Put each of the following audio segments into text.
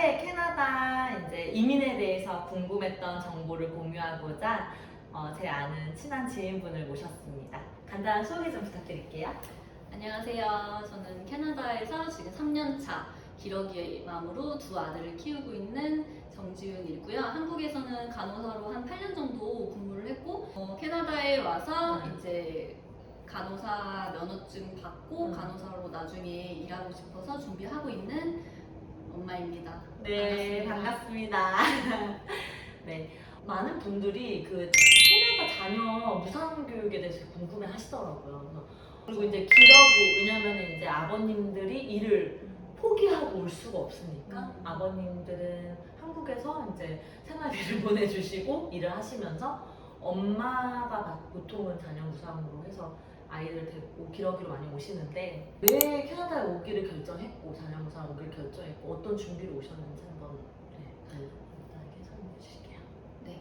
짧게 캐나다 이제 이민에 대해서 궁금했던 정보를 공유하고자 제 아는 친한 지인분을 모셨습니다. 간단한 소개 좀 부탁드릴게요. 안녕하세요. 저는 캐나다에서 지금 3년차 기러기의 맘으로 두 아들을 키우고 있는 정지윤이고요. 한국에서는 간호사로 한 8년 정도 근무를 했고 캐나다에 와서 이제 간호사 면허증 받고 간호사로 나중에 일하고 싶어서 준비하고 있는 엄마입니다. 네, 반갑습니다. 네, 많은 분들이 그 캐나다 자녀 무상 교육에 대해서 궁금해 하시더라고요. 그리고 이제 기러기, 왜냐면 이제 아버님들이 일을 포기하고 올 수가 없으니까 아버님들은 한국에서 이제 생활비를 보내주시고 일을 하시면서 엄마가 보통은 자녀 무상으로 해서 아이들 데리고 기러기로 많이 오시는데 왜 캐나다에 오기를 결정했고 자녀 무상 오기를 결정했고 어떤 준비로 오셨는지 한번 간단하게 설명해 주실게요. 네.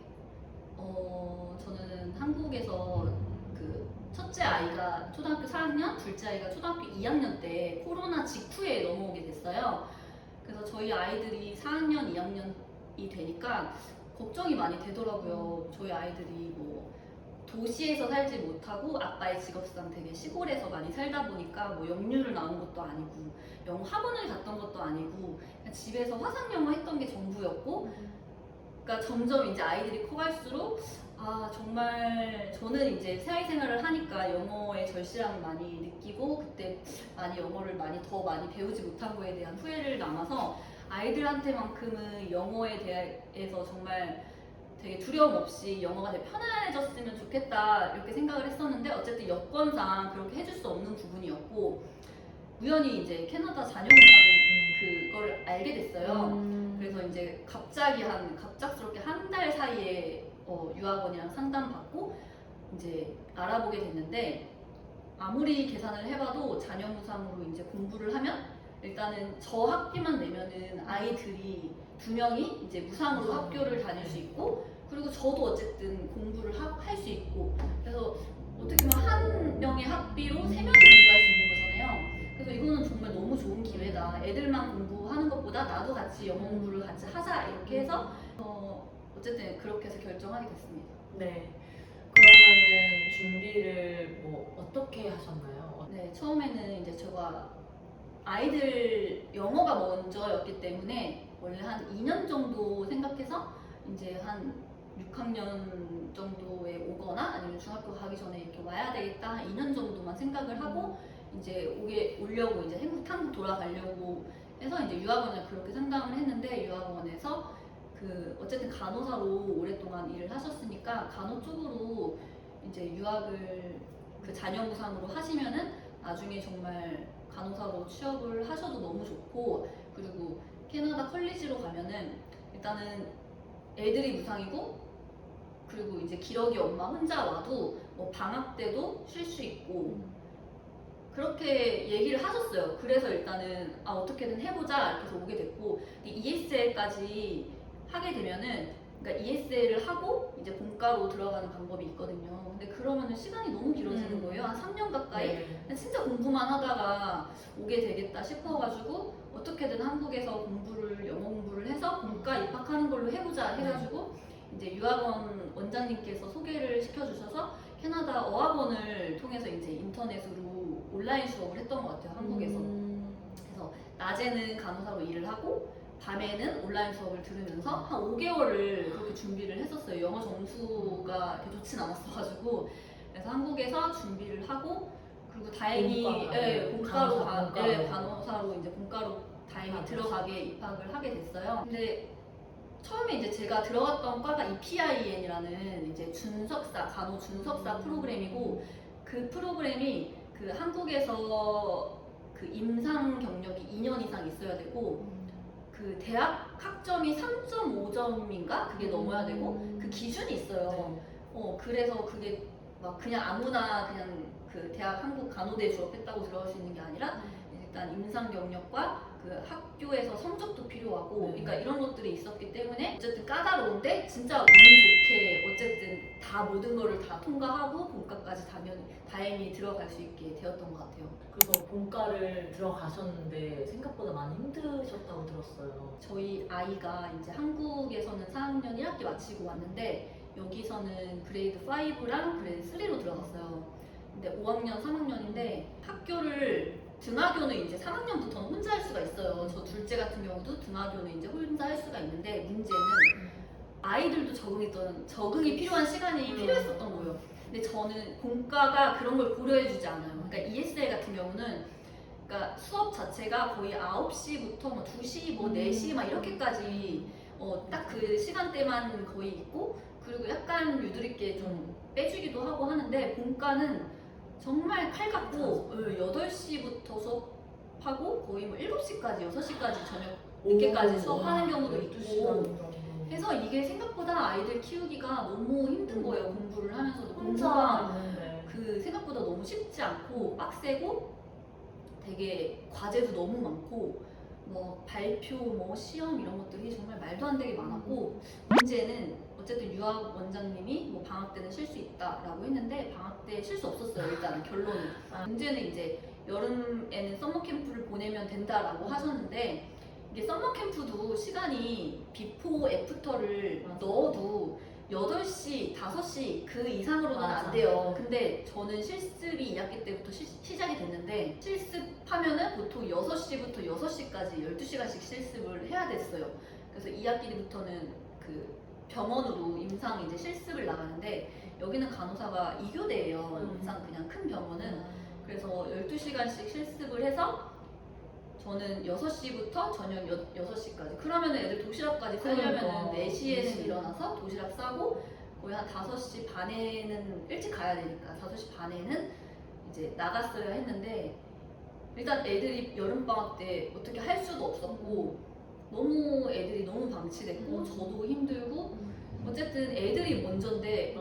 저는 한국에서 그 첫째 아이가 초등학교 4학년, 둘째 아이가 초등학교 2학년 때 코로나 직후에 넘어오게 됐어요. 그래서 저희 아이들이 4학년, 2학년이 되니까 걱정이 많이 되더라고요. 저희 아이들이 뭐 도시에서 살지 못하고 아빠의 직업상 되게 시골에서 많이 살다 보니까 뭐 영유를 나온 것도 아니고 영어 학원을 갔던 것도 아니고 그냥 집에서 화상영어 했던 게 전부였고 그러니까 점점 이제 아이들이 커갈수록 아 정말 저는 이제 사회생활을 하니까 영어의 절실함을 많이 느끼고 그때 많이 영어를 더 많이 배우지 못한 거에 대한 후회를 남아서 아이들한테만큼은 영어에 대해서 정말 되게 두려움 없이 영어가 되게 편안해졌으면 좋겠다 이렇게 생각을 했었는데 어쨌든 여건상 그렇게 해줄 수 없는 부분이었고 우연히 이제 캐나다 자녀무상 그걸 알게 됐어요. 그래서 이제 갑작스럽게 한 달 사이에 유학원이랑 상담받고 이제 알아보게 됐는데 아무리 계산을 해봐도 자녀무상으로 이제 공부를 하면 일단은 저 학비만 내면은 아이들이 2명이 이제 무상으로 학교를 다닐 수 있고 그리고 저도 어쨌든 공부를 할 수 있고 그래서 어떻게 보면 한 명의 학비로 3명이 공부할 수 있는 거잖아요. 그래서 이거는 정말 너무 좋은 기회다. 애들만 공부하는 것보다 나도 같이 영어 공부를 같이 하자 이렇게 해서 어쨌든 그렇게 해서 결정하게 됐습니다. 네. 그러면은 준비를 뭐 어떻게 하셨나요? 네, 처음에는 이제 제가 아이들 영어가 먼저였기 때문에 원래 한 2년 정도 생각해서 이제 한 6학년 정도에 오거나 아니면 중학교 가기 전에 이렇게 와야 되겠다 한 2년 정도만 생각을 하고 이제 오려고 이제 한국 돌아가려고 해서 이제 유학원을 그렇게 상담을 했는데 유학원에서 그 어쨌든 간호사로 오랫동안 일을 하셨으니까 간호 쪽으로 이제 유학을 그 자녀 무상으로 하시면은 나중에 정말 간호사로 취업을 하셔도 너무 좋고 그리고 캐나다 컬리지로 가면은 일단은 애들이 무상이고 그리고 이제 기러기 엄마 혼자 와도 뭐 방학 때도 쉴 수 있고 그렇게 얘기를 하셨어요. 그래서 일단은 어떻게든 해보자 이렇게 해서 오게 됐고 ESL까지 하게 되면은 그러니까 ESL을 하고 이제 본과로 들어가는 방법이 있거든요. 근데 그러면은 시간이 너무 길어지는 거예요. 한 3년 가까이. 진짜 공부만 하다가 오게 되겠다 싶어가지고 어떻게든 한국에서 영어 공부를 해서 본과 입학하는 걸로 해보자 해가지고 이제 유학원 원장님께서 소개를 시켜주셔서 캐나다 어학원을 통해서 이제 인터넷으로 온라인 수업을 했던 것 같아요. 한국에서. 그래서 낮에는 간호사로 일을 하고 밤에는 온라인 수업을 들으면서 한 5개월을 그렇게 준비를 했었어요. 영어 점수가 그렇게 좋진 않았어가지고 그래서 한국에서 준비를 하고 그리고 다행히 간호사로 이제 본과로 다행히 들어가게 입학을 하게 됐어요. 근데 처음에 이제 제가 들어갔던 과가 EPIN이라는 이제 간호 준석사 프로그램이고 그 프로그램이 그 한국에서 그 임상 경력이 2년 이상 있어야 되고 그 대학 학점이 3.5점인가 그게 넘어야 되고 그 기준이 있어요. 그래서 그게 막 그냥 아무나 그냥 그 대학 한국 간호대 졸업했다고 들어갈 수 있는 게 아니라 일단 임상 경력과 그 그 학교에서 성적도 필요하고 네. 그러니까 이런 것들이 있었기 때문에 어쨌든 까다로운데 진짜 운 좋게 어쨌든 다 모든 거를 다 통과하고 본과까지 다행히 들어갈 수 있게 되었던 것 같아요. 그래서 본과를 들어가셨는데 생각보다 많이 힘드셨다고 들었어요. 저희 아이가 이제 한국에서는 4학년 1학기 마치고 왔는데 여기서는 그레이드 5랑 그레이드 3로 들어갔어요. 근데 5학년, 3학년인데 학교를 등하교는 이제 3학년부터는 혼자 할 수가 있어요. 저 둘째 같은 경우도 등하교는 이제 혼자 할 수가 있는데 문제는 아이들도 적응이 필요한 시간이 필요했었던 거예요. 근데 저는 본과가 그런 걸 고려해주지 않아요. 그러니까 ESL 같은 경우는 그러니까 수업 자체가 거의 9시부터 뭐 2시, 뭐 4시 막 이렇게까지 딱 그 시간대만 거의 있고 그리고 약간 유도리있게 좀 빼주기도 하고 하는데 본과는 정말 칼 같고 8시부터 수업하고 거의 뭐 7시까지, 6시까지 저녁 늦게까지 수업하는 경우도 있고 해서 이게 생각보다 아이들 키우기가 너무 힘든 거예요. 공부를 하면서도 공부가 그 생각보다 너무 쉽지 않고 빡세고 되게 과제도 너무 많고 뭐 발표, 뭐 시험 이런 것들이 정말 말도 안 되게 많았고 문제는 어쨌든 유학 원장님이 뭐 방학 때는 쉴 수 있다라고 했는데 방학 때 쉴 수 없었어요. 일단은 결론은 문제는 이제 여름에는 서머 캠프를 보내면 된다라고 하셨는데 이게 서머 캠프도 시간이 비포 애프터를 넣어도 8시, 5시 그 이상으로는 안 돼요. 근데 저는 실습이 2학기 때부터 시작이 됐는데 실습하면은 보통 6시부터 6시까지 12시간씩 실습을 해야 됐어요. 그래서 2학기 때부터는 그 병원으로 임상 이제 실습을 나가는데 여기는 간호사가 2교대예요. 임상 그냥 큰 병원은. 그래서 12시간씩 실습을 해서 저는 6시부터 저녁 6시까지 그러면 애들 도시락까지 싸려면 4시에는 일어나서 도시락 싸고 거의 한 5시 반에는 일찍 가야 되니까 5시 반에는 이제 나갔어야 했는데 일단 애들이 여름방학 때 어떻게 할 수도 없었고 너무 애들이 너무 방치됐고 저도 힘들고 어쨌든 애들이 먼저인데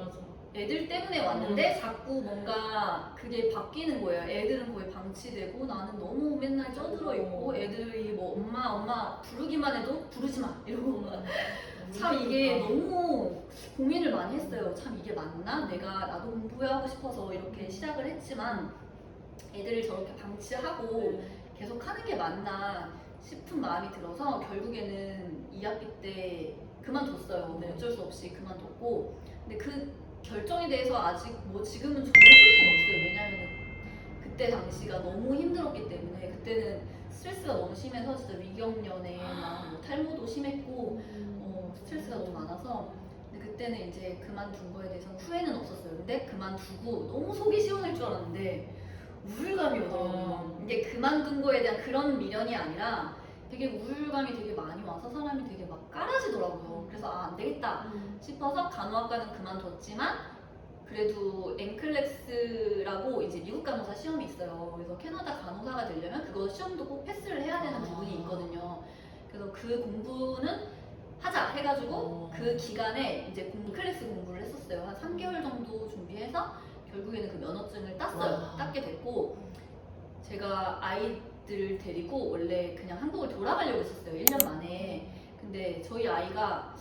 애들 때문에 왔는데 자꾸 뭔가 그게 바뀌는 거예요. 애들은 거의 방치되고 나는 너무 맨날 쪄들어 있고 애들이 뭐 엄마 부르기만 해도 부르지 마 이러고 참 이게 너무 고민을 많이 했어요. 참 이게 맞나? 나도 공부하고 싶어서 이렇게 시작을 했지만 애들을 저렇게 방치하고 계속 하는 게 맞나 싶은 마음이 들어서 결국에는 2학기 때 그만뒀어요. 어쩔 수 없이 그만뒀고 근데 그 결정에 대해서 아직 뭐 지금은 전혀 후회는 없어요. 왜냐하면 그때 당시가 너무 힘들었기 때문에 그때는 스트레스가 너무 심해서 진짜 위경련에 뭐 탈모도 심했고 스트레스가 너무 많아서 근데 그때는 이제 그만둔 거에 대해서 후회는 없었어요. 근데 그만두고 너무 속이 시원할 줄 알았는데 우울감이 오더라고요. 이게 그만둔 거에 대한 그런 미련이 아니라 되게 우울감이 되게 많이 와서 사람이 되게 막 까라지더라고요. 그래서 안 되겠다 싶어서 간호학과는 그만뒀지만 그래도 NCLEX라고 이제 미국 간호사 시험이 있어요. 그래서 캐나다 간호사가 되려면 그거 시험도 꼭 패스를 해야 되는 부분이 있거든요. 그래서 그 공부는 하자 해가지고 그 기간에 이제 NCLEX 공부를 했었어요. 한 3개월 정도 준비해서 결국에는 그 면허증을 땄어요. 땄게 됐고 제가 아이들 데리고 원래 그냥 한국을 돌아가려고 했었어요. 1년 만에. 근데 저희 아이가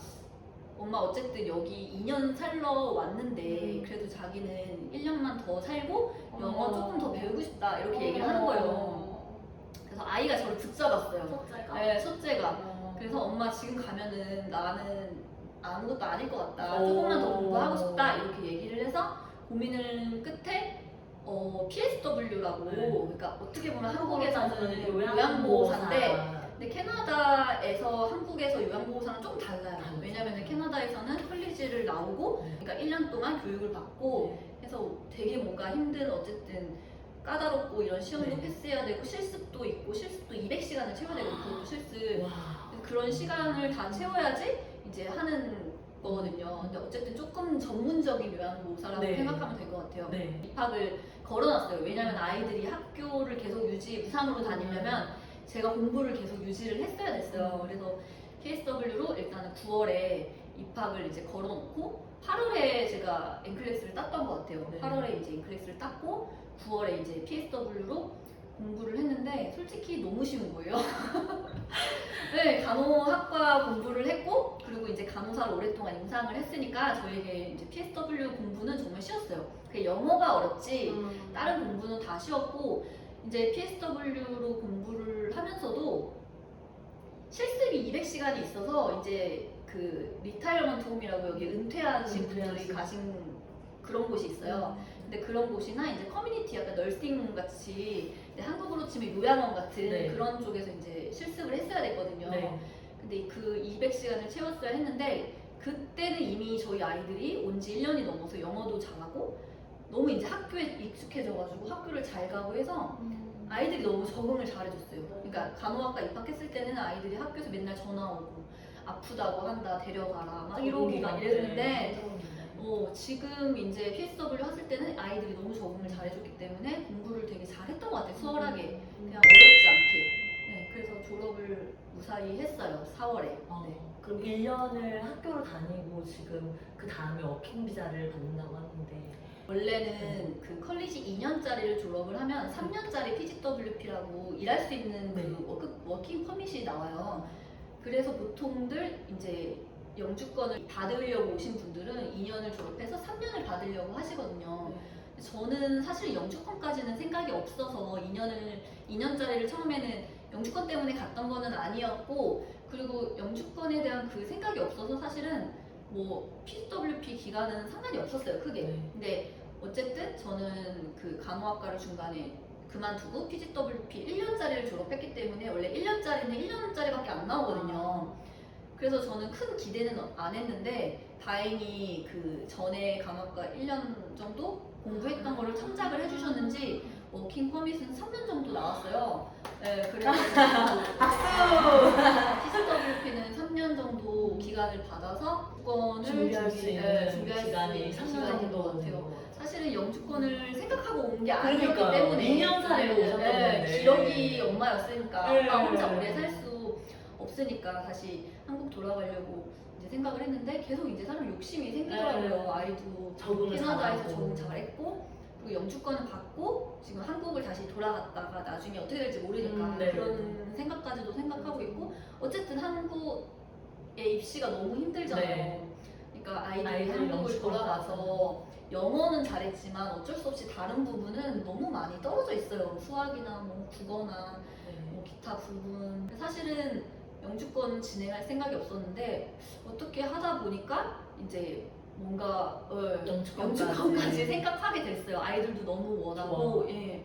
엄마 어쨌든 여기 2년 살러 왔는데 그래도 자기는 1년만 더 살고 영어 조금 더 배우고 싶다 이렇게 얘기를 하는 거예요. 그래서 아이가 저를 붙잡았어요. 첫째가? 네, 첫째가. 그래서 엄마 지금 가면은 나는 아무것도 아닐 것 같다. 조금만 더 공부하고 싶다 이렇게 얘기를 해서 고민을 끝에 PSW라고 그러니까 어떻게 보면 한국에서는 요양보호사인데 근데 캐나다에서 한국에서 요양보호사는 좀 달라요. 왜냐면 캐나다에서는 컬리지를 나오고 그러니까 1년 동안 교육을 받고 해서 되게 뭔가 힘든 어쨌든 까다롭고 이런 시험도 패스해야 되고 실습도 있고 실습도 200시간을 채워야 되고 그것도 실습 그런 시간을 다 채워야지 이제 하는 거거든요. 근데 어쨌든 조금 전문적인 요양보호사라고 생각하면 될 것 같아요. 입학을 걸어놨어요. 왜냐면 아이들이 학교를 계속 무상으로 다니려면 제가 공부를 계속 유지를 했어야 됐어요. 그래서 KSW로 일단은 9월에 입학을 이제 걸어놓고 8월에 제가 NCLEX를 땄던 것 같아요. 8월에 이제 NCLEX를 땄고 9월에 이제 PSW로 공부를 했는데 솔직히 너무 쉬운 거예요. 간호학과 공부를 했고 그리고 이제 간호사로 오랫동안 임상을 했으니까 저에게 이제 PSW 공부는 정말 쉬웠어요. 그 영어가 어렵지 다른 공부는 다 쉬웠고 이제 PSW로 공부를 하면서도 실습이 200시간이 있어서 이제 그 리타이어먼트 홈이라고 여기 은퇴하신 분들이 가신 그런 곳이 있어요. 근데 그런 곳이나 이제 커뮤니티 약간 널싱 같이 한국으로 치면 요양원 같은 네. 그런 쪽에서 이제 실습을 했어야 됐거든요. 네. 근데 그 200시간을 채웠어야 했는데 그때는 이미 저희 아이들이 온 지 1년이 넘어서 영어도 잘하고 너무 이제 학교에 익숙해져가지고 학교를 잘 가고 해서 아이들이 너무 적응을 잘해줬어요. 그러니까 간호학과 입학했을 때는 아이들이 학교에서 맨날 전화 오고 아프다고 한다 데려가라 막 이러고 막 이랬는데 지금 이제 PSW 했을 때는 아이들이 너무 적응을 잘해줬기 때문에 공부를 되게 잘했던 것 같아요. 수월하게 그냥 어렵지 않게. 네, 그래서 졸업을 무사히 했어요. 4월에. 네. 그럼 1년을 학교를 다니고 지금 그 다음에 워킹 비자를 받는다고 하는데 원래는 그 컬리지 2년짜리를 졸업을 하면 3년짜리 PGWP라고 일할 수 있는 그 워킹 퍼밋이 나와요. 그래서 보통들 이제 영주권을 받으려고 오신 분들은 2년을 졸업해서 3년을 받으려고 하시거든요. 저는 사실 영주권까지는 생각이 없어서 2년짜리를 처음에는 영주권 때문에 갔던 거는 아니었고 그리고 영주권에 대한 그 생각이 없어서 사실은 뭐 PGWP 기간은 상관이 없었어요, 크게. 근데 어쨌든 저는 그 간호학과를 중간에 그만두고 PGWP 1년짜리를 졸업했기 때문에 원래 1년짜리는 1년짜리밖에 안 나오거든요. 그래서 저는 큰 기대는 안 했는데 다행히 그 전에 간호학과 1년 정도 공부했던 거를 참작을 해주셨는지 워킹 퍼밋은 3년 정도 나왔어요. 네, 그래서 박수! PGWP는 3년 정도 기간을 받아서 영주권을 준비할 수 있는 준비할 수 시간이 있는 3년 시간인 것 정도 같아요. 사실은 영주권을 생각하고 온 게 아니었기 그러니까요. 때문에 2년 살에 오셨던 건데. 기력이 엄마였으니까 네. 아빠 혼자 오래 살 수 없으니까 다시 한국 돌아가려고 이제 생각을 했는데 계속 이제 사람 욕심이 생기더라고요. 네. 아이도 적응을 캐나다에서 잘하고. 적응 잘했고 그리고 영주권을 받고 지금 한국을 다시 돌아갔다가 나중에 어떻게 될지 모르니까 네. 그런 생각까지도 생각하고 있고 어쨌든 한국의 입시가 너무 힘들잖아요. 네. 그러니까 아이들이 아이들 한국을 영주권까지. 돌아가서 영어는 잘했지만 어쩔 수 없이 다른 부분은 너무 많이 떨어져 있어요. 수학이나 뭐 국어나 뭐 기타 부분. 사실은 영주권 진행할 생각이 없었는데 어떻게 하다 보니까 이제 뭔가 영주권까지 생각하게 됐어요. 아이들도 너무 원하고. 예.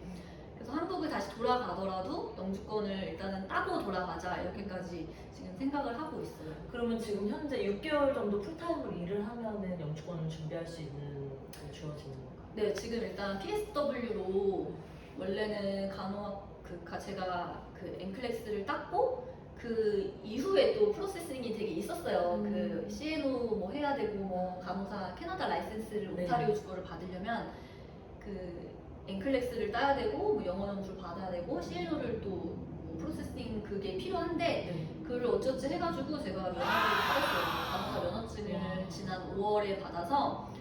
그래서 한국을 다시 돌아가더라도 영주권을 일단은 따고 돌아가자 이렇게까지 지금 생각을 하고 있어요. 그러면 지금 현재 6개월 정도 풀타임으로 일을 하면은 영주권을 준비할 수 있는 게 주어지는 건가요? 네, 지금 일단 PSW로 원래는 간호학 제가 그 엠클래스를 땄고 그 이후에 또 프로세싱이 되게 있었어요. 그 CNO 뭐 해야 되고 뭐 간호사 캐나다 라이센스를 네. 온타리오 주거를 받으려면 그 엠클래스를 따야 되고 뭐 영어 점수를 받아야 되고 CNO를 또 프로세싱 그게 필요한데 그걸 어쩌지 해가지고 제가 면허를 받았어요. 간호사 면허증을 지난 5월에 받아서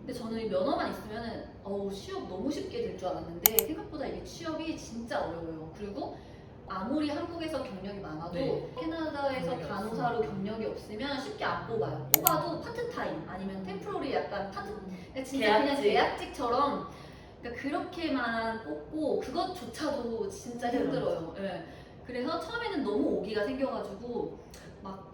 근데 저는 면허만 있으면은 취업 너무 쉽게 될 줄 알았는데 생각보다 이게 취업이 진짜 어려워요. 그리고 아무리 한국에서 경력이 많아도 캐나다에서 간호사로 경력이 없으면 쉽게 안 뽑아요. 뽑아도 파트타임 아니면 템포러리 약간 진짜 그냥 계약직처럼 그러니까 그렇게만 뽑고 그것조차도 진짜 힘들어요. 네. 그래서 처음에는 너무 오기가 생겨가지고 막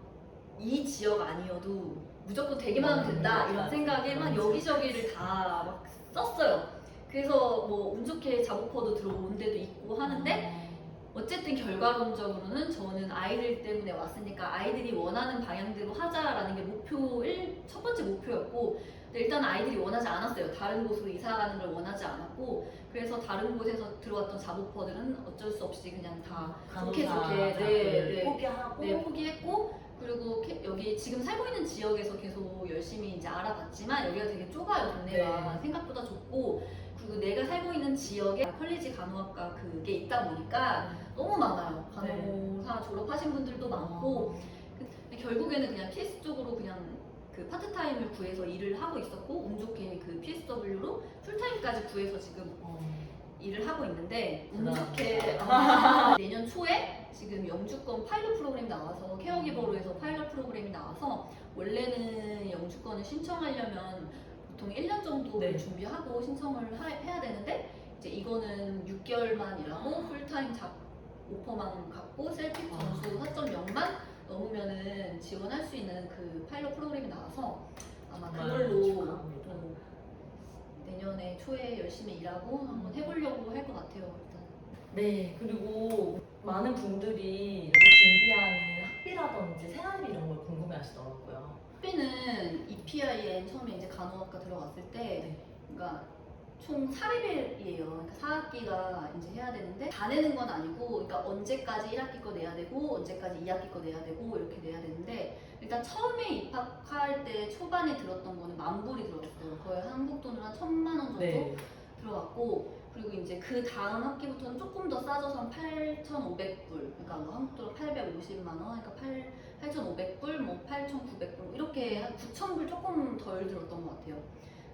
이 지역 아니어도 무조건 되기만 하면 된다 이런 생각에 막 여기저기를 다 막 썼어요. 그래서 뭐 운 좋게 자보퍼도 들어온 데도 있고 하는데 어쨌든 결과론적으로는 저는 아이들 때문에 왔으니까 아이들이 원하는 방향대로 하자라는 게 첫 번째 목표였고 근데 일단 아이들이 원하지 않았어요. 다른 곳으로 이사 가는 걸 원하지 않았고 그래서 다른 곳에서 들어왔던 자보퍼들은 어쩔 수 없이 그냥 다 좋게 포기했고 그리고 여기 지금 살고 있는 지역에서 계속 열심히 이제 알아봤지만 여기가 되게 좁아요. 동네가 생각보다 좁고 그리고 내가 살고 있는 지역에 컬리지 간호학과 그게 있다 보니까 너무 많아요. 간호사 졸업하신 분들도 많고 결국에는 그냥 PS 쪽으로 그냥 그 파트타임을 구해서 일을 하고 있었고 운 좋게 그 PSW로 풀타임까지 구해서 지금 일을 하고 있는데 운 대단합니다. 좋게 내년 초에 지금 영주권 파일럿 프로그램 나와서 케어기버로 해서 파일럿 프로그램이 나와서 원래는 영주권을 신청하려면 보통 1년 정도를 네. 준비하고 신청을 해야 되는데 이제 이거는 6개월만 일하고 풀타임 오퍼만 갖고 셀픽 점수 4.0만 넘으면은 지원할 수 있는 그 파일럿 프로그램이 나와서 아마 그걸로 축하합니다. 내년에 초에 열심히 일하고 한번 해보려고 할 것 같아요. 일단. 네, 그리고 많은 분들이 이렇게 준비하는 학비라든지 생활비 이런 걸 궁금해 하시더라고요. 학비는 EPIN 처음에 이제 간호학과 들어갔을 때, 네. 그러니까 총 4레벨이에요. 그러니까 4학기가 이제 해야 되는데 다 내는 건 아니고, 그러니까 언제까지 1학기 거 내야 되고 언제까지 2학기 거 내야 되고 이렇게 내야 되는데 일단 처음에 입학할 때 초반에 들었던 거는 10,000불이 들었어요. 거의 한국 돈으로 한 1,000만 원 정도 네. 들어갔고 그리고 이제 그 다음 학기부터는 조금 더 싸져서 한 8,500불 그러니까 뭐 한국 돈으로 850만 원 그러니까 8,500불 뭐 8,900불 이렇게 한 9,000불 조금 덜 들었던 것 같아요.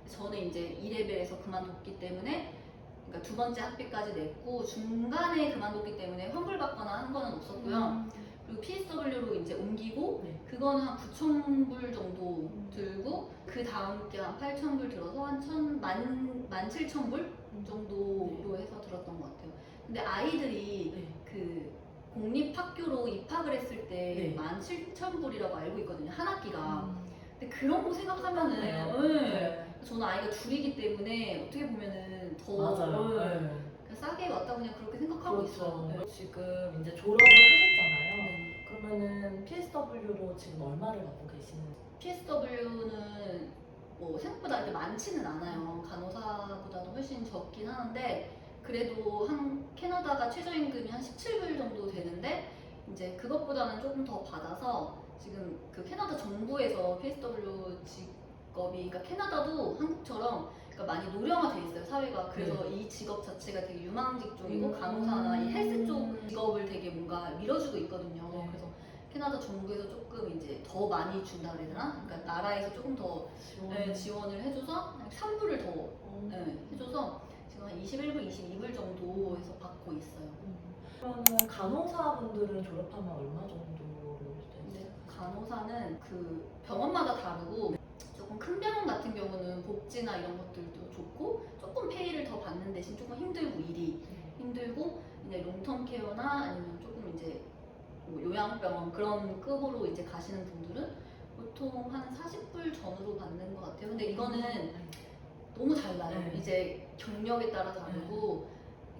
저는 이제 2레벨에서 그만뒀기 때문에 그러니까 두 번째 학비까지 냈고 중간에 그만뒀기 때문에 환불받거나 한 거는 없었고요. 그리고 PSW로 이제 옮기고 네. 그거는 한 9,000불 정도 들고 그 다음 게 한 8,000불 들어서 한 17,000불 정도로 해서 들었던 것 같아요. 근데 아이들이 네. 그 공립학교로 입학을 했을 때 네. 17,000불이라고 알고 있거든요. 한 학기가. 근데 그런 거 생각하면은 네. 저는 아이가 둘이기 때문에 어떻게 보면은 더 맞아요. 그냥 싸게 왔다 그냥 그렇게 생각하고 그렇죠. 있어요. 네. 지금 이제 졸업을 하셨잖아요. 네. 그러면은 PSW로 지금 얼마를 받고 계시는? PSW는 뭐 생각보다 이렇게 많지는 않아요. 간호사보다도 훨씬 적긴 하는데 그래도 한 캐나다가 최저임금이 한 17불 정도 되는데 이제 그것보다는 조금 더 받아서 지금 그 캐나다 정부에서 PSW 직업이 그러니까 캐나다도 한국처럼 그러니까 많이 노령화돼 있어요 사회가. 그래서 이 직업 자체가 되게 유망직 쪽이고 간호사나 이 헬스 쪽 직업을 되게 뭔가 밀어주고 있거든요. 네. 그래서 캐나다 정부에서 조금 이제 더 많이 준다 그래야 되나? 그러니까 나라에서 조금 더 지원을 해줘서 한 3불을 더 해줘서 지금 한 21불, 22불 정도 해서 받고 있어요. 그러면 간호사분들은 졸업하면 얼마 정도로 근데 되세요? 간호사는 그 병원마다 다르고 조금 큰 병원 같은 경우는 복지나 이런 것들도 좋고 조금 페이를 더 받는 대신 조금 힘들고 일이 힘들고 이제 롱텀 케어나 아니면 조금 이제 뭐 요양병원 그런 급으로 이제 가시는 분들은 보통 한 40불 전후로 받는 것 같아요. 근데 이거는 너무 달라요. 네. 이제 경력에 따라 다르고,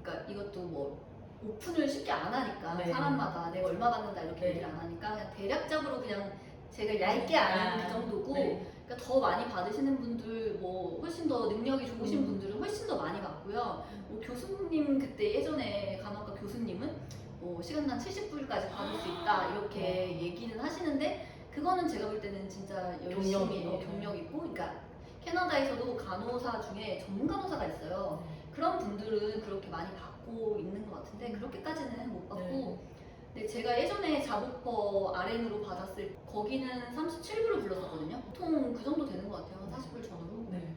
그러니까 이것도 뭐 오픈을 쉽게 안 하니까 네. 사람마다 내가 얼마 받는다 이렇게 네. 얘기를 안 하니까 그냥 대략적으로 그냥 제가 얇게 아는 그 정도고, 네. 그러니까 더 많이 받으시는 분들, 뭐 훨씬 더 능력이 좋으신 분들은 훨씬 더 많이 받고요. 뭐 교수님 그때 예전에 간호학과 교수님은 뭐 시간당 70불까지 받을 수 있다 이렇게 얘기는 하시는데 그거는 제가 볼 때는 진짜 열심히 경력 있고, 그러니까 캐나다에서도 간호사 중에 전문 간호사가 있어요. 그런 분들은 그렇게 많이 받고 있는 것 같은데 그렇게까지는 못 받고. 근데 제가 예전에 자부퍼 RN으로 받았을 거기는 37불을 불렀었거든요. 보통 그 정도 되는 것 같아요. 한 40불 전후로. 네.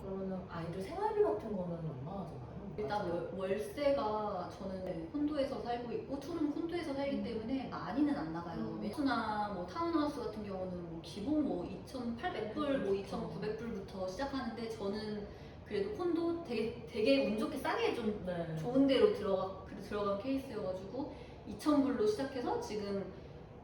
그러면은 아이들 생활비 같은 거는 얼마나 하잖아요? 일단 월세가 저는 콘도에서 살고 있고 투룸 콘도에서 살기 때문에 많이는 안 나가요. 투나 뭐 타운하우스 같은 경우는 뭐 기본 뭐 2,800불, 뭐 2,900불부터 시작하는데 저는 그래도 콘도 되게 운 좋게 싸게 좀 네. 좋은 데로 들어간 케이스여가지고 2,000불로 시작해서 지금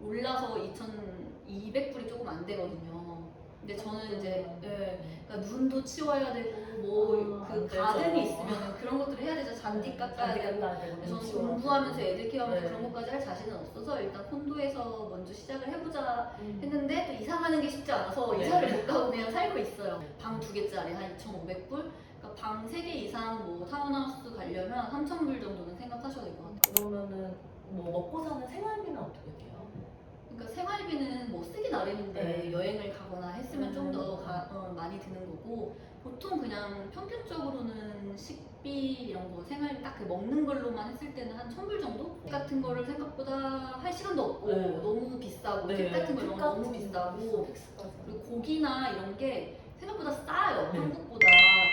올라서 2,200불이 조금 안 되거든요. 근데 저는 이제 그러니까 눈도 치워야 되고 뭐 그 가든이 있으면 그런 것들을 해야 되죠. 잔디 깎아야 되고. 저는 공부하면서 애들 케어하면서 그런 것까지 할 자신은 없어서 일단 콘도에서 먼저 시작을 해보자 했는데 또 이사 가는 게 쉽지 않아서 이사를 못 가고 그냥 살고 있어요. 방 2개짜리 한 2,500불? 그러니까 방 3개 이상 뭐 타운하우스 가려면 3,000불 정도는 생각하셔야 될 것 같아요. 그러면은 뭐 먹고 사는 생활비는 어떻게 돼요? 그러니까 생활비는 뭐 쓰기 나름인데 여행을 가거나 했으면 좀 더 많이 드는 거고 보통 그냥 평균적으로는 식비 이런 거 생활비 딱 그 먹는 걸로만 했을 때는 한 1,000불 정도? 같은 거를 생각보다 할 시간도 없고 너무 비싸고 팁 같은 거 이런 거 너무 비싸고 그리고 고기나 이런 게 생각보다 싸요. 한국보다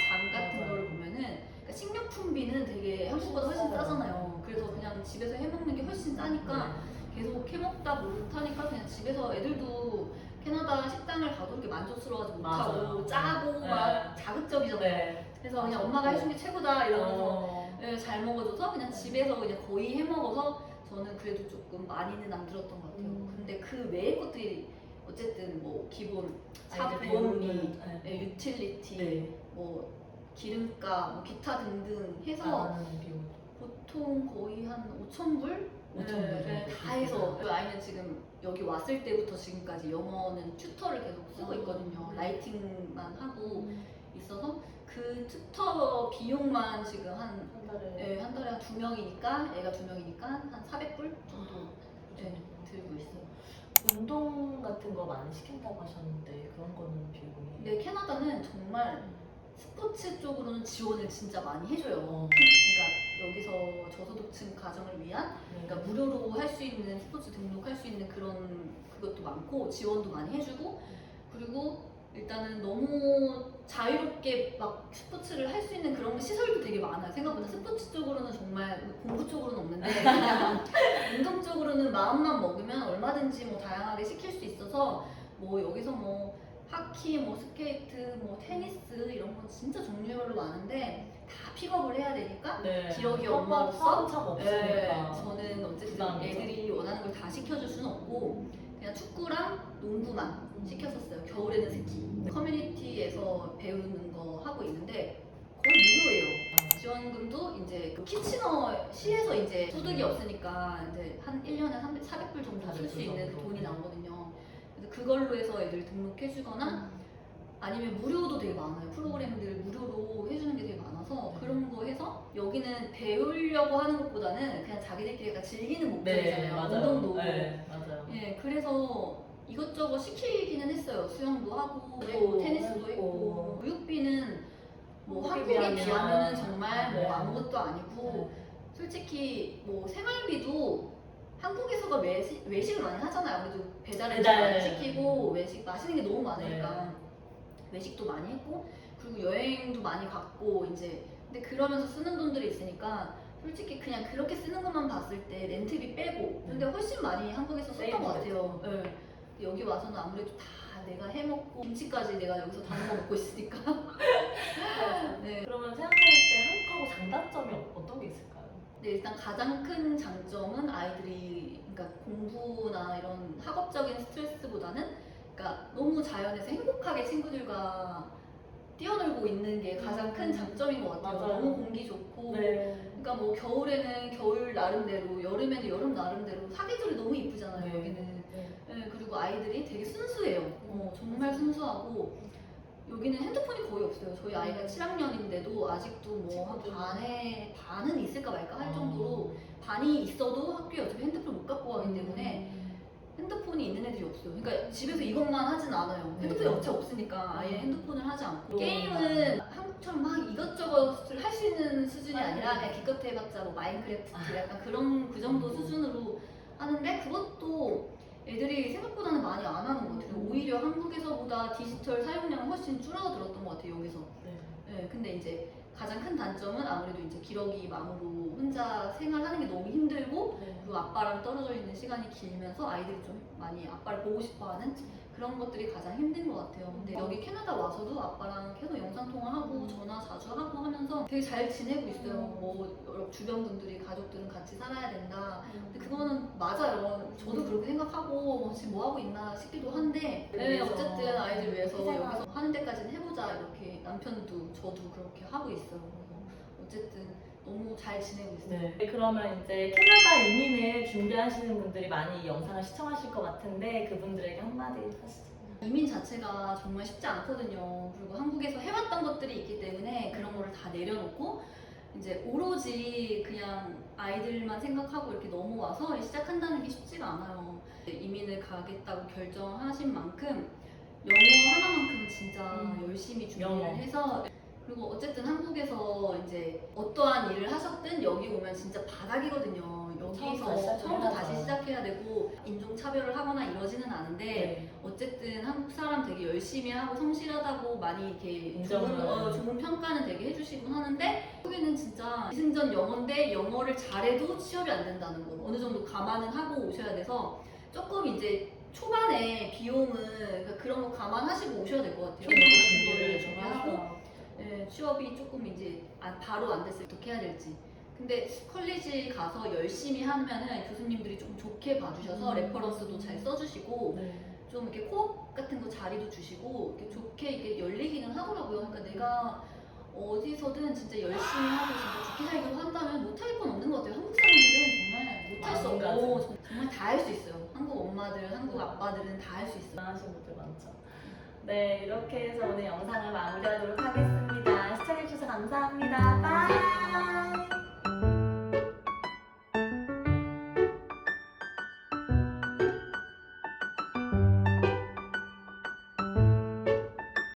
장 같은 걸 보면은 그러니까 식료품비는 되게 한국보다 훨씬 싸잖아요. 그래서 그냥 집에서 해먹는 게 훨씬 싸니까 계속 해먹다 못하니까 그냥 집에서 애들도 캐나다 식당을 가도 이렇게 만족스러워하지 못하고 맞아요. 짜고 네. 막 자극적이잖아요. 네. 그래서 그냥 맞아. 엄마가 해준 게 최고다 이러면서 어. 잘 먹어줘서 그냥 집에서 그냥 거의 해먹어서 저는 그래도 조금 많이는 안 들었던 것 같아요. 근데 그 외의 것들이 어쨌든 뭐 기본 사보험비, 네. 유틸리티, 네. 뭐 기름값, 뭐 기타 등등 해서 나가는 비용. 보통 거의 한 5,000불? 5,000불 네, 다 해서 그 아이는 지금 여기 왔을 때부터 지금까지 영어는 튜터를 계속 쓰고 있거든요. 라이팅만 하고 있어서 그 튜터 비용만 지금 한 한 달에 한 달에 한 2명이니까 애가 2명이니까 한 400불 정도 들고 있어요. 운동 같은 거 많이 시킨다고 하셨는데 그런 거는 비용이. 근데 캐나다는 정말 스포츠 쪽으로는 지원을 진짜 많이 해줘요. 어. 그러니까 여기서 저소득층 가정을 위한 그러니까 무료로 할 수 있는 스포츠 등록할 수 있는 그것도 많고 지원도 많이 해주고 그리고 일단은 너무 자유롭게 막 스포츠를 할 수 있는 그런 시설도 되게 많아요. 생각보다 스포츠 쪽으로는 정말 공부 쪽으로는 없는데 그냥 운동 쪽으로는 마음만 먹으면 얼마든지 뭐 다양하게 시킬 수 있어서 뭐 여기서 뭐 하키, 뭐 스케이트, 뭐 테니스 이런 건 진짜 종류별로 많은데 다 픽업을 해야 되니까 네. 기러기 엄마로서 참 없으니까. 저는 어쨌든 부담이죠. 애들이 원하는 걸 다 시켜줄 수는 없고 그냥 축구랑 농구만 시켰었어요. 겨울에는 스키. 커뮤니티에서 배우는 거 하고 있는데 거의 무료예요. 지원금도 이제 그 키치너 시에서 이제 소득이 없으니까 이제 한 1년에 400불 정도 쓸 수 있는 그 돈이 나오거든요. 그래서 그걸로 해서 애들 등록해주거나 아니면 무료도 되게 많아요. 프로그램들 무료로 해주는 게 되게 많아서 그런 거 해서 여기는 배우려고 하는 것보다는 그냥 자기들끼리 약간 즐기는 목적이잖아요. 맞아요. 운동도. 네, 맞아요. 예, 그래서 이것저것 시키기는 했어요. 수영도 하고, 또 테니스도 했고. 교육비는 뭐 한국에 한국에 비하면 비하면 정말 네. 뭐 아무것도 아니고, 솔직히 뭐 생활비도 한국에서가 외식을 많이 하잖아요. 아무래도 배달을 많이 시키고 외식 맛있는 게 너무 많으니까 외식도 많이 했고, 그리고 여행도 많이 갔고 이제 근데 그러면서 쓰는 돈들이 있으니까. 솔직히 그냥 그렇게 쓰는 것만 봤을 때 렌트비 빼고 근데 훨씬 많이 한국에서 썼던 것 같아요. 네. 여기 와서는 아무래도 다 내가 해먹고 김치까지 내가 여기서 다 먹고 있으니까. 네. 그러면 생각했을 때 한국하고 장단점이 어떤 게 있을까요? 네, 일단 가장 큰 장점은 아이들이 그러니까 공부나 이런 학업적인 스트레스보다는 그러니까 너무 자연에서 행복하게 친구들과 뛰어놀고 있는 게 가장 큰 장점인 것 같아요. 맞아요. 너무 공기 좋고 네. 그러니까 뭐 겨울에는 겨울 나름대로 여름에는 여름 나름대로 사계절이 너무 이쁘잖아요. 네. 여기는 네, 그리고 아이들이 되게 순수해요. 정말 순수하고 여기는 핸드폰이 거의 없어요. 저희 아이가 7학년인데도 아직도 뭐 한 반은 있을까 말까 할 정도로 반이 있어도 학교에 어차피 핸드폰 못 갖고 가기 때문에 핸드폰이 있는 애들이 없어요. 그러니까 집에서 이것만 하진 않아요. 핸드폰이 어차피 없으니까 아예 핸드폰을 하지 않고 게임은 한국처럼 막 이것저것을 할 수 있는 수준이 아니라 그냥 기껏 해봤자 뭐 마인크래프트 약간 그 정도 수준으로 하는데 그것도 애들이 생각보다는 많이 안 하는 것 같아요. 오히려 한국에서보다 디지털 사용량은 훨씬 줄어들었던 것 같아요. 여기서. 네, 근데 이제 가장 큰 단점은 아무래도 이제 기러기 맘으로 혼자 생활하는 게 너무 힘들고 그리고 아빠랑 떨어져 있는 시간이 길면서 아이들이 좀 많이 아빠를 보고 싶어하는 그런 것들이 가장 힘든 것 같아요. 근데 여기 캐나다 와서도 아빠랑 계속 영상통화하고 전화 자주 하고 하면서 되게 잘 지내고 있어요. 뭐 여러 주변 분들이 가족들은 같이 살아야 된다. 근데 그거는 맞아요. 저도 그렇게 생각하고 뭐 지금 뭐 하고 있나 싶기도 한데 네, 어쨌든 아이들 위해서 여기서 하는 데까지는 해보자 이렇게 남편도 저도 그렇게 하고 있어요. 그래서 어쨌든 너무 잘 지내고 있어요. 네. 그러면 이제 캐나다 이민을 준비하시는 분들이 많이 이 영상을 시청하실 것 같은데 그분들에게 한마디 하시죠. 이민 자체가 정말 쉽지 않거든요. 그리고 한국에서 해왔던 것들이 있기 때문에 그런 거를 다 내려놓고 이제 오로지 그냥 아이들만 생각하고 이렇게 넘어와서 시작한다는 게 쉽지가 않아요. 이민을 가겠다고 결정하신 만큼 영어 하나만큼은 진짜 열심히 준비를 해서 그리고 어쨌든 한국에서 이제 어떠한 일을 하셨든 여기 오면 진짜 바닥이거든요. 처음부터 다시 시작해야 되고 인종차별을 하거나 이러지는 않은데 네. 어쨌든 한국 사람 되게 열심히 하고 성실하다고 많이 이렇게 인정을. 좋은 평가는 되게 해주시곤 하는데 한국에는 진짜 기승전 영어인데 영어를 잘해도 취업이 안 된다는 거 어느 정도 감안은 하고 오셔야 돼서 조금 이제 초반에 비용은 그러니까 그런 거 감안하시고 오셔야 될 것 같아요. 준비를 좀 하고 하고. 네, 취업이 조금 이제 바로 안 됐을 때 어떻게 해야 될지. 근데 컬리지 가서 열심히 하면은 교수님들이 좀 좋게 봐주셔서 레퍼런스도 잘 써주시고 네. 좀 이렇게 코업 같은 거 자리도 주시고 이렇게 좋게 이게 열리기는 하더라고요. 그러니까 내가 어디서든 진짜 열심히 하고 진짜 좋게 살기로 한다면 못할 건 없는 것 같아요. 한국 사람들은 정말 못할 수 없고 정말 다 할 수 있어요. 한국 엄마들, 한국 아빠들은 다 할 수 있어요. 하시는 분들 많죠. 네, 이렇게 해서 오늘 영상을 마무리하도록 하겠습니다. 시청해주셔서 감사합니다. 빠이!